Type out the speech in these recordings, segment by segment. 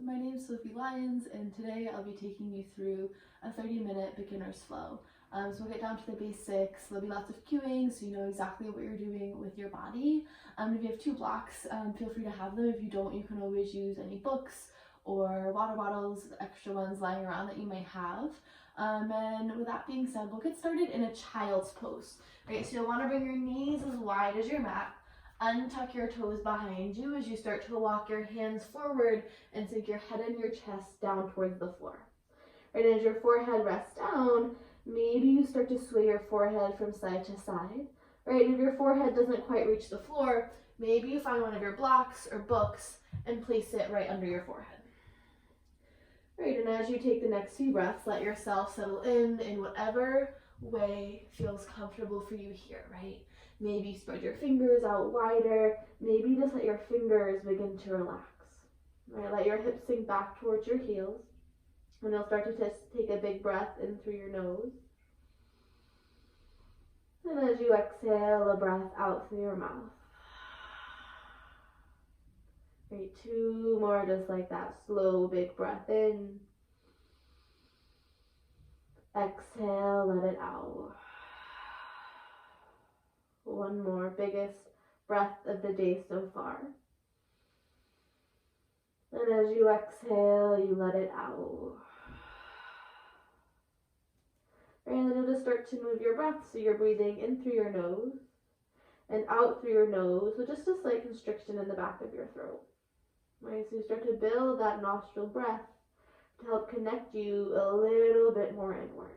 my name is Lyons, and today I'll be taking you through a 30-minute beginner's flow. So we'll get down to the basics. There'll be lots of cueing so you know exactly what you're doing with your body. If you have two blocks, feel free to have them. If you don't, you can always use any books or water bottles, extra ones lying around that you may have. And with that being said, we'll get started in a child's pose. Right, so you'll want to bring your knees as wide as your mat. Untuck your toes behind you as you start to walk your hands forward and sink your head and your chest down towards the floor. Right, as your forehead rests down, maybe you start to sway your forehead from side to side. Right, and if your forehead doesn't quite reach the floor, maybe you find one of your blocks or books and place it right under your forehead. Right, and as you take the next few breaths, let yourself settle in whatever way feels comfortable for you here, right? Maybe spread your fingers out wider. Maybe just let your fingers begin to relax. Right, let your hips sink back towards your heels. And you'll start to just take a big breath in through your nose. And as you exhale, a breath out through your mouth. Great, two more just like that. Slow, big breath in. Exhale, let it out. One more, biggest breath of the day so far. And as you exhale, you let it out. And then you'll just start to move your breath so you're breathing in through your nose and out through your nose with just a slight constriction in the back of your throat. Right, so you start to build that nostril breath to help connect you a little bit more inward.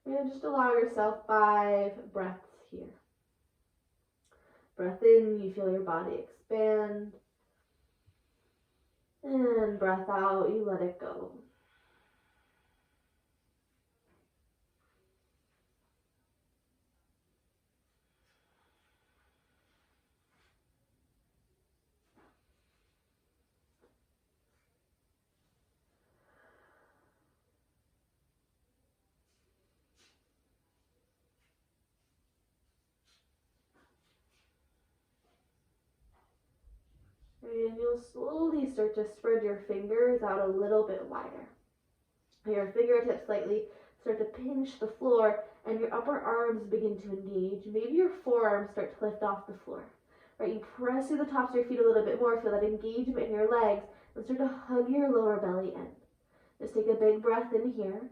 And just allow yourself 5 breaths here. Breath in, you feel your body expand. And breath out, you let it go. And you'll slowly start to spread your fingers out a little bit wider. Your fingertips slightly start to pinch the floor and your upper arms begin to engage. Maybe your forearms start to lift off the floor. Right, you press through the tops of your feet a little bit more, feel that engagement in your legs, and start to hug your lower belly in. Just take a big breath in here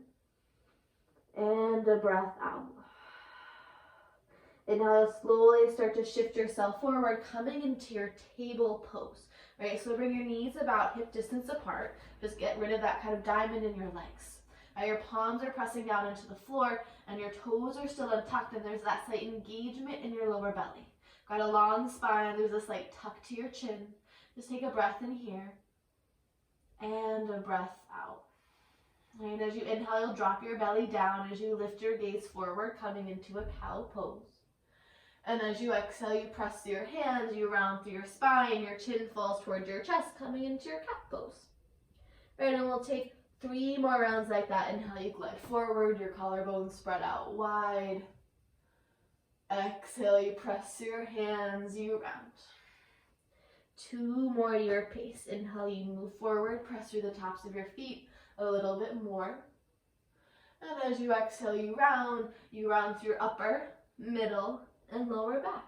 and a breath out. And now you'll slowly start to shift yourself forward, coming into your table pose. Right, so bring your knees about hip distance apart. Just get rid of that kind of diamond in your legs. Your palms are pressing down into the floor, and your toes are still untucked, and there's that slight engagement in your lower belly. Got a long spine, there's a slight tuck to your chin. Just take a breath in here, and a breath out. And as you inhale, you'll drop your belly down as you lift your gaze forward, coming into a cow pose. And as you exhale, you press through your hands, you round through your spine, your chin falls towards your chest, coming into your cat pose. Right, and we'll take 3 more rounds like that. Inhale, you glide forward, your collarbones spread out wide. Exhale, you press through your hands, you round. 2 more at your pace. Inhale, you move forward, press through the tops of your feet a little bit more. And as you exhale, you round through your upper, middle, and lower back.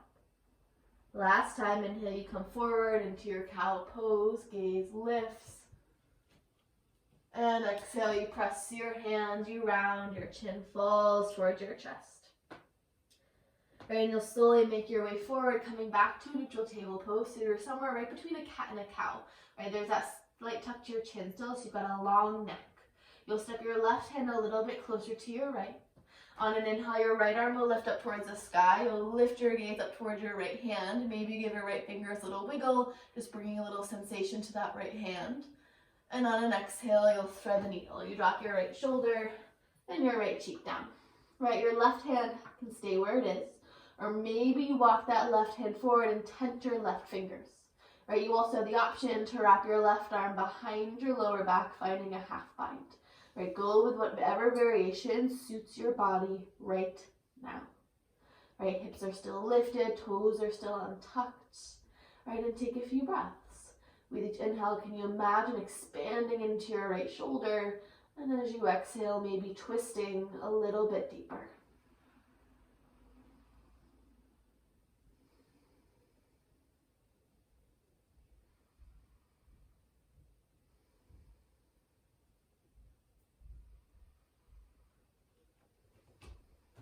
Last time, inhale, you come forward into your cow pose, gaze lifts. And exhale, you press through your hands, you round, your chin falls towards your chest. Right, and you'll slowly make your way forward, coming back to a neutral table pose. So you're somewhere right between a cat and a cow. Right, there's that slight tuck to your chin still, so you've got a long neck. You'll step your left hand a little bit closer to your right. On an inhale, your right arm will lift up towards the sky. You'll lift your gaze up towards your right hand. Maybe give your right fingers a little wiggle, just bringing a little sensation to that right hand. And on an exhale, you'll thread the needle. You drop your right shoulder and your right cheek down. Right, your left hand can stay where it is. Or maybe you walk that left hand forward and tent your left fingers. Right, you also have the option to wrap your left arm behind your lower back, finding a half bind. Right, go with whatever variation suits your body right now. Right, hips are still lifted, toes are still untucked. Right, and take a few breaths. With each inhale, can you imagine expanding into your right shoulder? And as you exhale, maybe twisting a little bit deeper.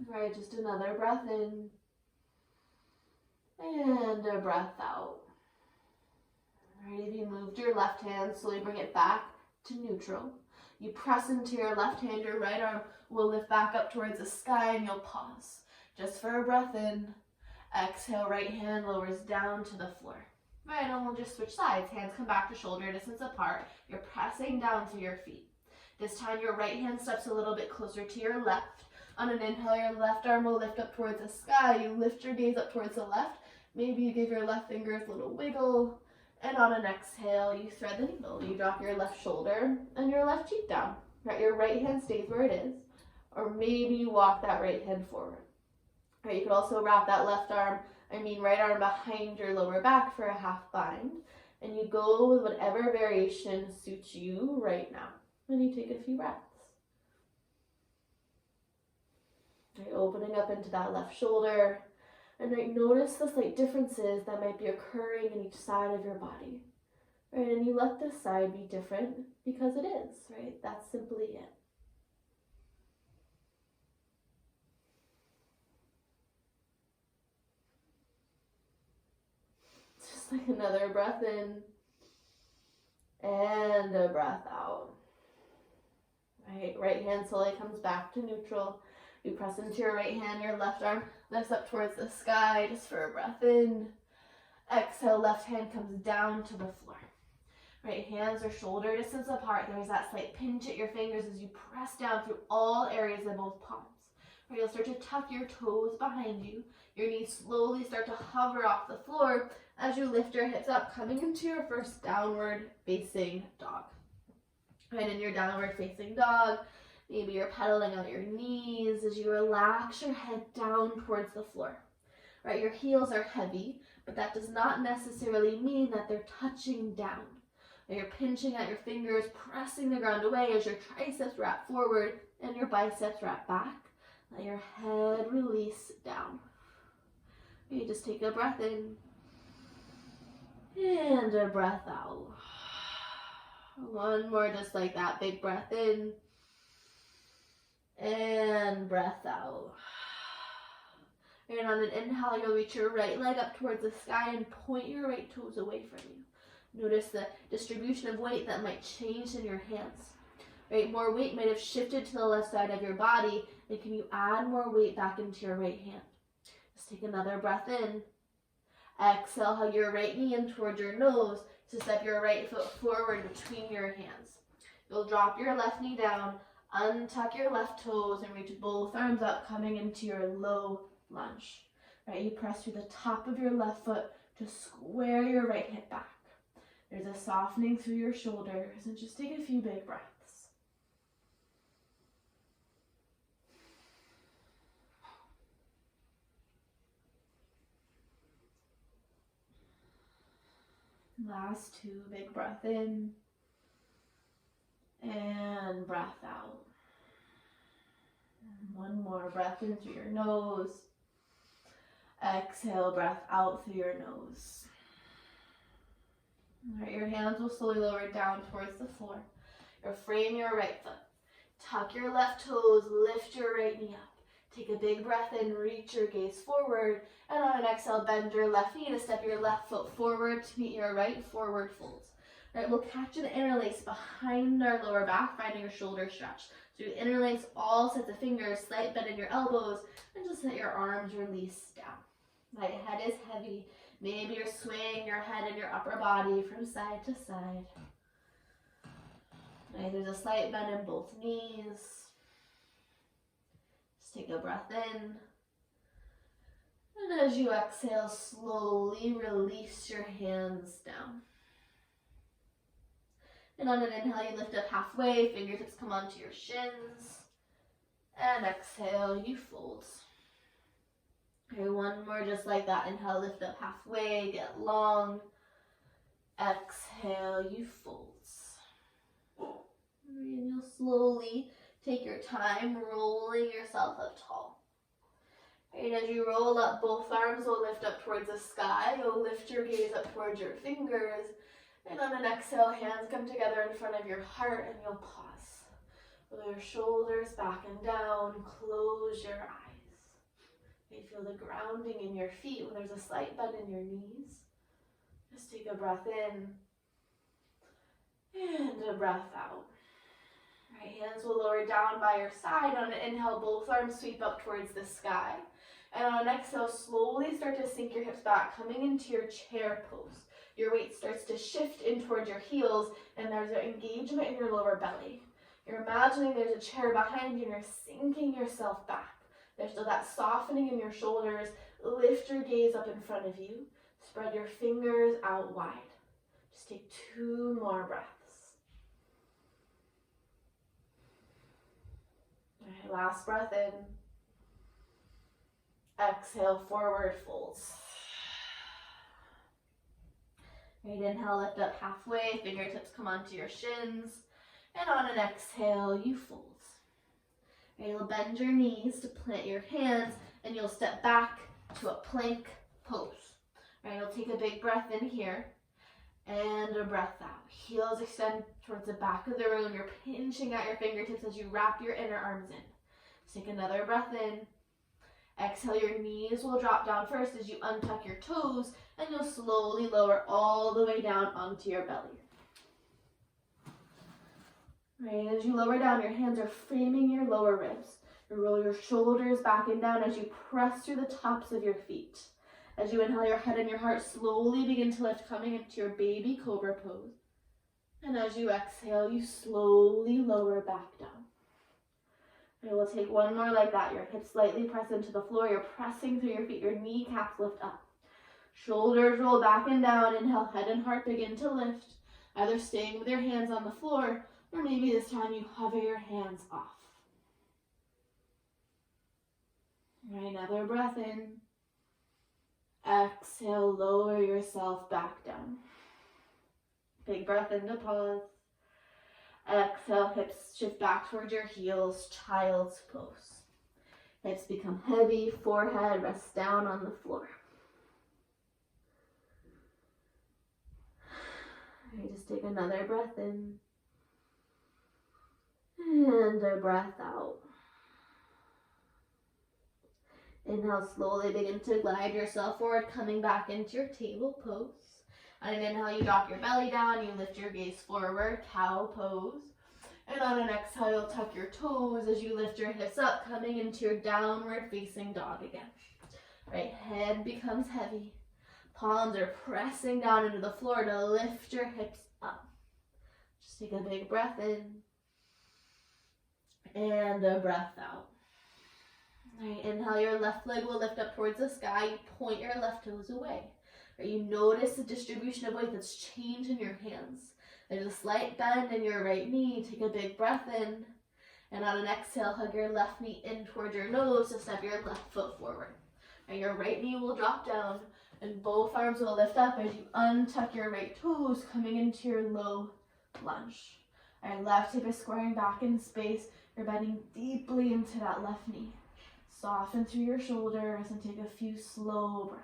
All right, just another breath in. And a breath out. All right, if you moved your left hand, slowly bring it back to neutral. You press into your left hand, your right arm will lift back up towards the sky, and you'll pause. Just for a breath in. Exhale, right hand lowers down to the floor. All right, and we'll just switch sides. Hands come back to shoulder distance apart. You're pressing down through your feet. This time your right hand steps a little bit closer to your left. On an inhale, your left arm will lift up towards the sky. You lift your gaze up towards the left. Maybe you give your left fingers a little wiggle. And on an exhale, you thread the needle. You drop your left shoulder and your left cheek down. Right, your right hand stays where it is. Or maybe you walk that right hand forward. Right, you could also wrap that right arm behind your lower back for a half bind. And you go with whatever variation suits you right now. And you take a few breaths. Right, opening up into that left shoulder. And right, notice the slight differences that might be occurring in each side of your body. Right, and you let this side be different because it is, right? That's simply it. Just like another breath in and a breath out. Right hand slowly comes back to neutral. You press into your right hand, your left arm lifts up towards the sky just for a breath in. Exhale, left hand comes down to the floor. Right, hands are shoulder distance apart. There's that slight pinch at your fingers as you press down through all areas of both palms. Right, you'll start to tuck your toes behind you. Your knees slowly start to hover off the floor as you lift your hips up, coming into your first downward facing dog. Right, in your downward facing dog, maybe you're pedaling out your knees as you relax your head down towards the floor. Right, your heels are heavy, but that does not necessarily mean that they're touching down. Right, you're pinching at your fingers, pressing the ground away as your triceps wrap forward and your biceps wrap back. Let your head release down. You just take a breath in and a breath out. One more just like that. Big breath in and breath out. And on an inhale, you'll reach your right leg up towards the sky and point your right toes away from you. Notice the distribution of weight that might change in your hands. Right, more weight might have shifted to the left side of your body, and can you add more weight back into your right hand? Just take another breath in. Exhale, hug your right knee in towards your nose to step your right foot forward between your hands. You'll drop your left knee down, untuck your left toes, and reach both arms up, coming into your low lunge. Right, you press through the top of your left foot to square your right hip back. There's a softening through your shoulders, and just take a few big breaths. Last two, big breath in and breath out. And one more breath in through your nose. Exhale, breath out through your nose. All right, your hands will slowly lower down towards the floor. You'll frame your right foot. Tuck your left toes, lift your right knee up. Take a big breath in, reach your gaze forward, and on an exhale, bend your left knee to step your left foot forward to meet your right forward folds. All right, we'll catch an interlace behind our lower back, finding your shoulder stretch. So you interlace all sets of fingers, slight bend in your elbows, and just let your arms release down. Right, head is heavy. Maybe you're swaying your head and your upper body from side to side. Right, there's a slight bend in both knees. Take a breath in, and as you exhale, slowly release your hands down. And on an inhale, you lift up halfway, fingertips come onto your shins, and exhale, you fold. Okay, one more just like that. Inhale, lift up halfway, get long, Exhale, you fold. And you'll slowly take your time rolling yourself up tall. And as you roll up, both arms will lift up towards the sky. You'll lift your gaze up towards your fingers. And on an exhale, hands come together in front of your heart and you'll pause. Roll your shoulders back and down. Close your eyes. You feel the grounding in your feet when there's a slight bend in your knees. Just take a breath in and a breath out. Right, hands will lower down by your side. On an inhale, both arms sweep up towards the sky. And on an exhale, slowly start to sink your hips back, coming into your chair pose. Your weight starts to shift in towards your heels, and there's an engagement in your lower belly. You're imagining there's a chair behind you, and you're sinking yourself back. There's still that softening in your shoulders. Lift your gaze up in front of you. Spread your fingers out wide. Just take 2 more breaths. All right, last breath in. Exhale, forward folds. Right, inhale, lift up halfway, fingertips come onto your shins. And on an exhale, you fold. Right, you'll bend your knees to plant your hands, and you'll step back to a plank pose. Right, you'll take a big breath in here, and a breath out. Heels extend towards the back of the room. You're pinching at your fingertips as you wrap your inner arms in. Take another breath in. Exhale, your knees will drop down first as you untuck your toes, and you'll slowly lower all the way down onto your belly. Right, as you lower down, your hands are framing your lower ribs. You roll your shoulders back and down as you press through the tops of your feet. As you inhale, your head and your heart slowly begin to lift, coming into your baby cobra pose. And as you exhale, you slowly lower back down. And we'll take 1 more like that. Your hips slightly press into the floor. You're pressing through your feet. Your kneecaps lift up. Shoulders roll back and down. Inhale, head and heart begin to lift. Either staying with your hands on the floor, or maybe this time you hover your hands off. All right, another breath in. Exhale, lower yourself back down. Big breath in to pause. Exhale, hips shift back towards your heels, child's pose. Hips become heavy, forehead rests down on the floor. All right, just take another breath in. And a breath out. Inhale, slowly begin to glide yourself forward, coming back into your table pose. On an inhale, you drop your belly down, you lift your gaze forward, cow pose. And on an exhale, you'll tuck your toes as you lift your hips up, coming into your downward facing dog again. Right, head becomes heavy. Palms are pressing down into the floor to lift your hips up. Just take a big breath in. And a breath out. All right, inhale, your left leg will lift up towards the sky. You point your left toes away. Right, you notice the distribution of weight that's changed in your hands. There's a slight bend in your right knee. Take a big breath in. And on an exhale, hug your left knee in towards your nose to step your left foot forward. And your right knee will drop down, and both arms will lift up as you untuck your right toes, coming into your low lunge. All right, left hip is squaring back in space. You're bending deeply into that left knee. Soften through your shoulders and take a few slow breaths.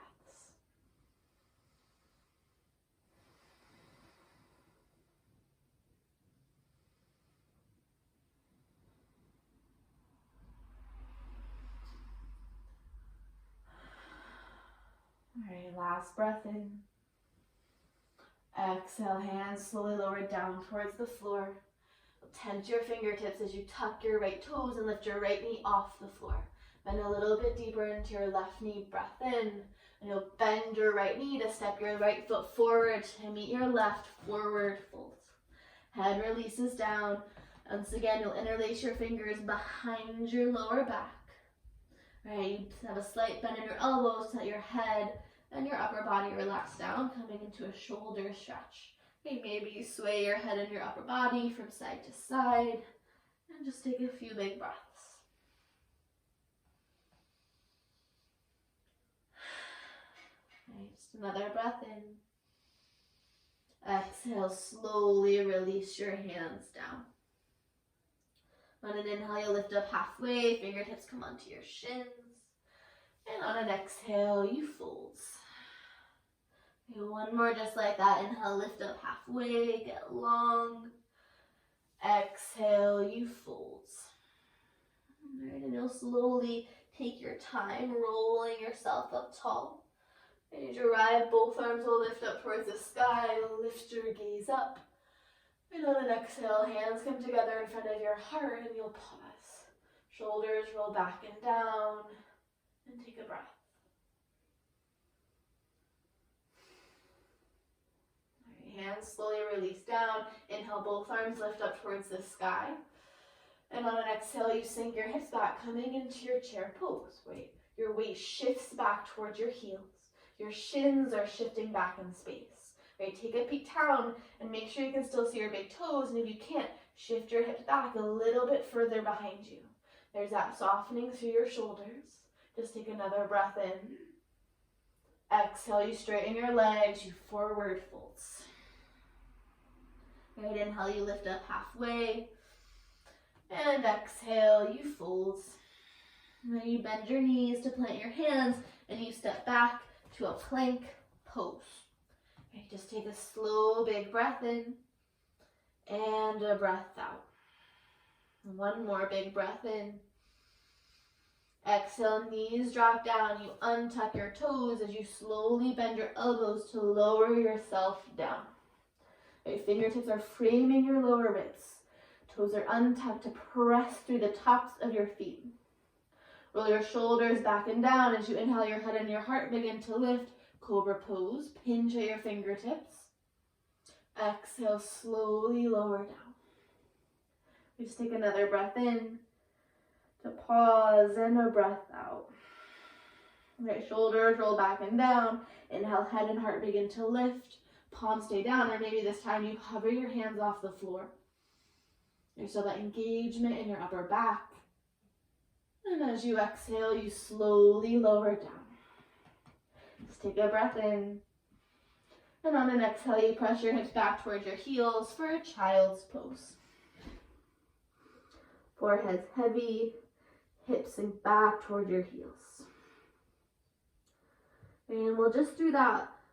All right, last breath in. Exhale, hands slowly lowered down towards the floor. Tense your fingertips as you tuck your right toes and lift your right knee off the floor. Bend a little bit deeper into your left knee, breath in. And you'll bend your right knee to step your right foot forward to meet your left forward fold. Head releases down. Once again, you'll interlace your fingers behind your lower back. Right, you have a slight bend in your elbows so that your head and your upper body relax down, coming into a shoulder stretch. Okay, maybe you sway your head and your upper body from side to side, and just take a few big breaths. Right, just another breath in. Exhale, slowly release your hands down. On an inhale, you lift up halfway, fingertips come onto your shins. And on an exhale, you fold. Okay, one more just like that. Inhale, lift up halfway, get long. Exhale, you fold. All right, and you'll slowly take your time rolling yourself up tall. And as you arrive, both arms will lift up towards the sky. Lift your gaze up. And on an exhale, hands come together in front of your heart and you'll pause. Shoulders roll back and down. And take a breath. All right, hands slowly release down. Inhale, both arms lift up towards the sky. And on an exhale, you sink your hips back, coming into your chair pose. Your weight shifts back towards your heels. Your shins are shifting back in space. Right, take a peek down and make sure you can still see your big toes. And if you can't, shift your hips back a little bit further behind you. There's that softening through your shoulders. Just take another breath in. Exhale, you straighten your legs, you forward folds. Right, inhale, you lift up halfway. And exhale, you fold. And then you bend your knees to plant your hands and you step back to a plank pose. Okay, just take a slow, big breath in and a breath out. One more big breath in. Exhale, knees drop down. You untuck your toes as you slowly bend your elbows to lower yourself down. Your fingertips are framing your lower ribs. Toes are untucked to press through the tops of your feet. Roll your shoulders back and down as you inhale, your head and your heart begin to lift. Cobra pose, pinch at your fingertips. Exhale, slowly lower down. We just take another breath in to pause and a breath out. Okay, shoulders roll back and down. Inhale, head and heart begin to lift. Palms stay down, or maybe this time you hover your hands off the floor. There's still that engagement in your upper back. And as you exhale, you slowly lower down. Just take a breath in. And on an exhale, you press your hips back towards your heels for a child's pose. Forehead's heavy, hips sink back toward your heels. And we'll just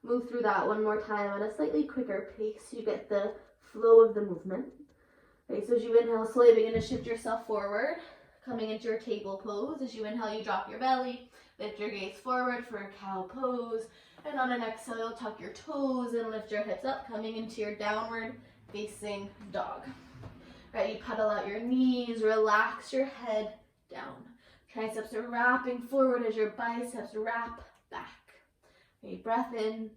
move through that one more time at a slightly quicker pace so you get the flow of the movement. Okay, so as you inhale, slowly begin to shift yourself forward, coming into your table pose. As you inhale, you drop your belly, lift your gaze forward for a cow pose. And on an exhale, you'll tuck your toes and lift your hips up, coming into your downward facing dog. Right, you pedal out your knees, relax your head down. Triceps are wrapping forward as your biceps wrap back. Okay, breath in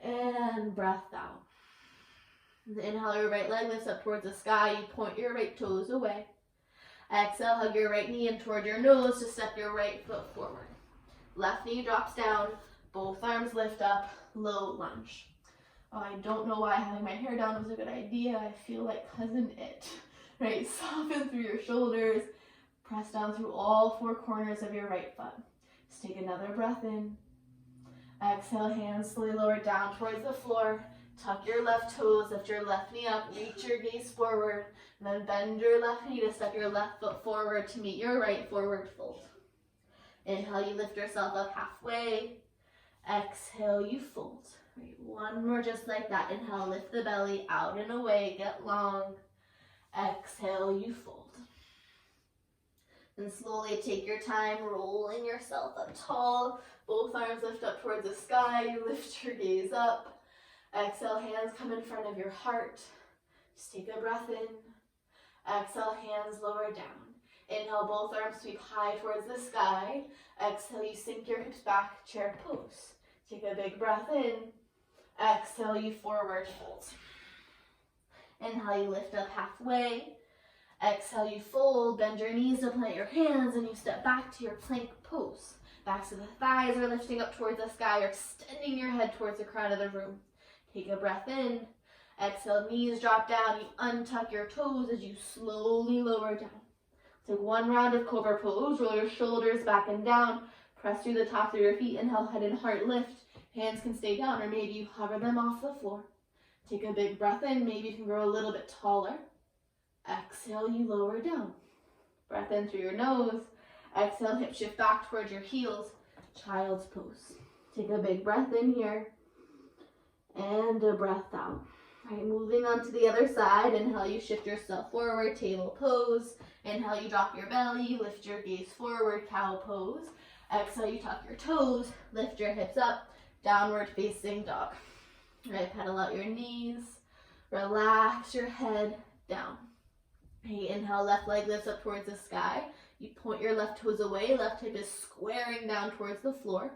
and breath out. Inhale, your right leg lifts up towards the sky. You point your right toes away. Exhale, hug your right knee in toward your nose to step your right foot forward. Left knee drops down. Both arms lift up. Low lunge. Oh, I don't know why having my hair down was a good idea. I feel like Cousin It. Right, soften through your shoulders. Press down through all four corners of your right foot. Just take another breath in. Exhale, hands slowly lower down towards the floor. Tuck your left toes, lift your left knee up, reach your gaze forward, and then bend your left knee to step your left foot forward to meet your right forward fold. Inhale, you lift yourself up halfway. Exhale, you fold. Right, one more just like that. Inhale, lift the belly out and away, get long. Exhale, you fold. And slowly take your time, rolling yourself up tall. Both arms lift up towards the sky. You lift your gaze up. Exhale, hands come in front of your heart. Just take a breath in. Exhale, hands lower down. Inhale, both arms sweep high towards the sky. Exhale, you sink your hips back, chair pose. Take a big breath in. Exhale, you forward fold. Inhale, you lift up halfway. Exhale, you fold, bend your knees to plant your hands, and you step back to your plank pose. Backs of the thighs are lifting up towards the sky. You're extending your head towards the crown of the room. Take a breath in. Exhale, knees drop down. You untuck your toes as you slowly lower down. Take one round of cobra pose. Roll your shoulders back and down. Press through the tops of your feet. Inhale, head and heart lift. Hands can stay down, or maybe you hover them off the floor. Take a big breath in. Maybe you can grow a little bit taller. Exhale, you lower down. Breath in through your nose. Exhale, hip shift back towards your heels. Child's pose. Take a big breath in here. And a breath out. All right, moving on to the other side. Inhale, you shift yourself forward, table pose. Inhale, you drop your belly, lift your gaze forward, cow pose. Exhale, you tuck your toes, lift your hips up, downward facing dog. All right, pedal out your knees, relax your head down. Okay, inhale, left leg lifts up towards the sky. You point your left toes away, left hip is squaring down towards the floor.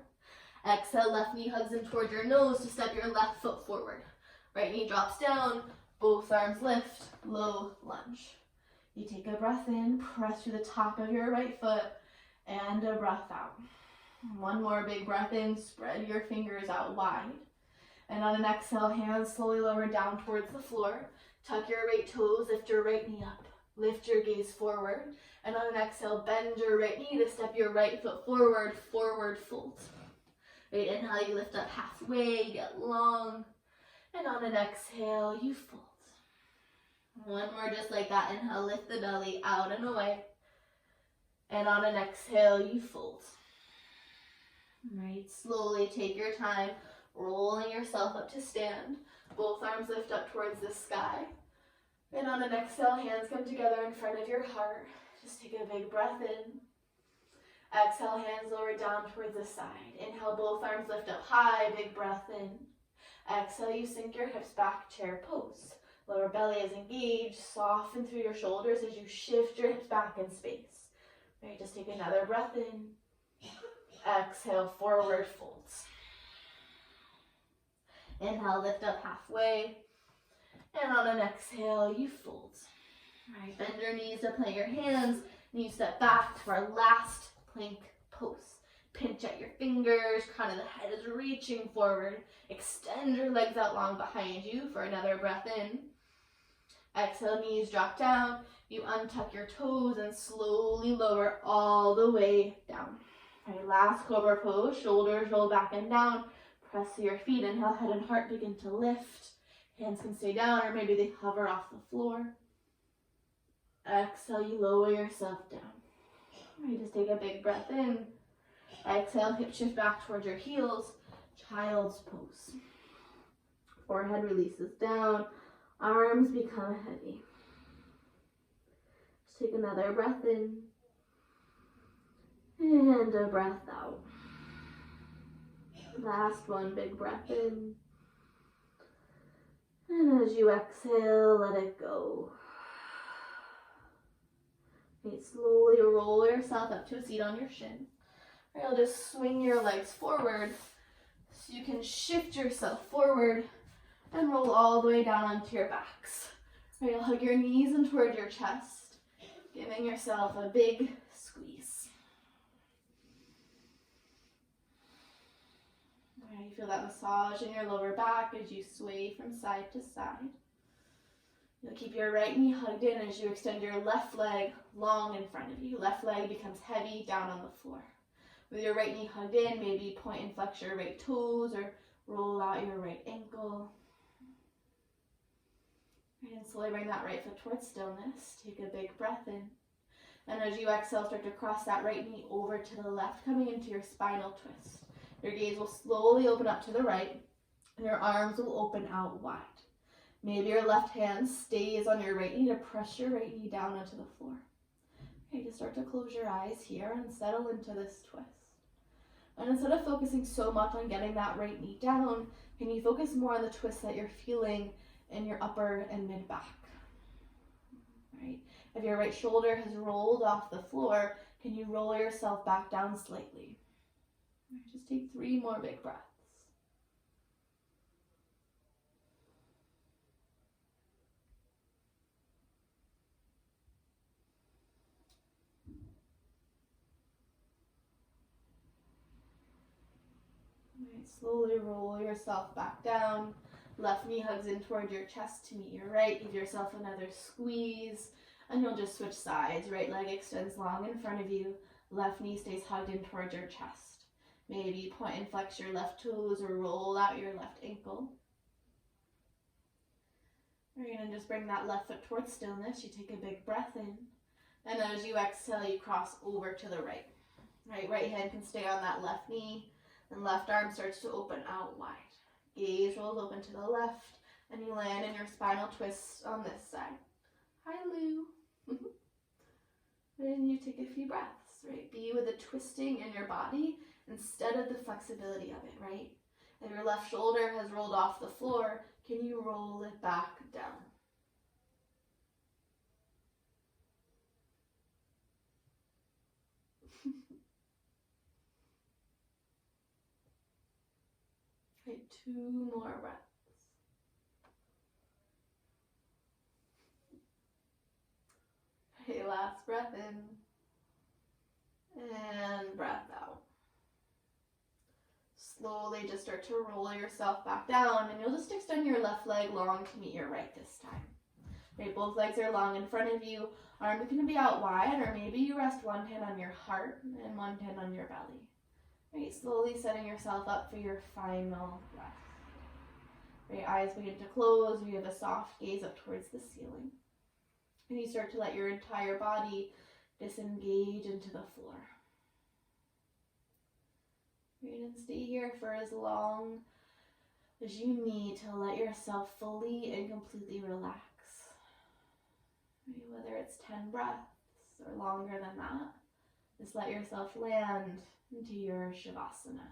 Exhale, left knee hugs in towards your nose to step your left foot forward. Right knee drops down, both arms lift, low lunge. You take a breath in, press through the top of your right foot, and a breath out. One more big breath in, spread your fingers out wide. And on an exhale, hands slowly lower down towards the floor. Tuck your right toes, lift your right knee up. Lift your gaze forward. And on an exhale, bend your right knee to step your right foot forward, forward fold. Right, inhale, you lift up halfway, get long. And on an exhale, you fold. One more just like that. Inhale, lift the belly out and away. And on an exhale, you fold. Right, slowly take your time, rolling yourself up to stand. Both arms lift up towards the sky. And on an exhale, hands come together in front of your heart. Just take a big breath in. Exhale, hands lower down towards the side. Inhale, both arms lift up high, big breath in. Exhale, you sink your hips back, chair pose. Lower belly is engaged, soften through your shoulders as you shift your hips back in space. Right, just take another breath in. Exhale, forward folds. Inhale, lift up halfway. And on an exhale, you fold. All right, bend your knees to plant your hands. And you step back to our last plank pose. Pinch at your fingers, crown of the head is reaching forward. Extend your legs out long behind you for another breath in. Exhale, knees drop down. You untuck your toes and slowly lower all the way down. All right, last cobra pose, shoulders roll back and down. Press to your feet, inhale, head and heart begin to lift. Hands can stay down or maybe they hover off the floor. Exhale, you lower yourself down. All right, just take a big breath in. Exhale, hip shift back towards your heels. Child's pose. Forehead releases down. Arms become heavy. Just take another breath in. And a breath out. Last one, big breath in. And as you exhale, let it go. Okay, slowly roll yourself up to a seat on your shin. You'll just swing your legs forward so you can shift yourself forward and roll all the way down onto your backs. You'll hug your knees in toward your chest, giving yourself a big squeeze. You feel that massage in your lower back as you sway from side to side. You'll keep your right knee hugged in as you extend your left leg long in front of you. Left leg becomes heavy down on the floor. With your right knee hugged in, maybe point and flex your right toes or roll out your right ankle. And slowly bring that right foot towards stillness. Take a big breath in. And as you exhale, start to cross that right knee over to the left, coming into your spinal twist. Your gaze will slowly open up to the right, and your arms will open out wide. Maybe your left hand stays on your right knee to press your right knee down onto the floor. Okay, just start to close your eyes here and settle into this twist. And instead of focusing so much on getting that right knee down, can you focus more on the twist that you're feeling in your upper and mid back? Right? If your right shoulder has rolled off the floor, can you roll yourself back down slightly? Just take 3 more big breaths. Right, slowly roll yourself back down. Left knee hugs in toward your chest to meet your right. Give yourself another squeeze. And you'll just switch sides. Right leg extends long in front of you. Left knee stays hugged in towards your chest. Maybe point and flex your left toes or roll out your left ankle. We're going to just bring that left foot towards stillness. You take a big breath in. And as you exhale, you cross over to the right. Right hand can stay on that left knee. And left arm starts to open out wide. Gaze rolls open to the left. And you land in your spinal twist on this side. Hi, Lou. And you take a few breaths, right? Be with the twisting in your body instead of the flexibility of it, right? If your left shoulder has rolled off the floor, can you roll it back down? Okay, 2 more breaths. Okay, last breath in. And breath out. Slowly just start to roll yourself back down, and you'll just extend your left leg long to meet your right this time. Right, both legs are long in front of you. Arms can be out wide, or maybe you rest one hand on your heart and one hand on your belly. Right, slowly setting yourself up for your final breath. Right, eyes begin to close. You have a soft gaze up towards the ceiling. And you start to let your entire body disengage into the floor. Right, and stay here for as long as you need to let yourself fully and completely relax. Right, whether it's 10 breaths or longer than that, just let yourself land into your Savasana.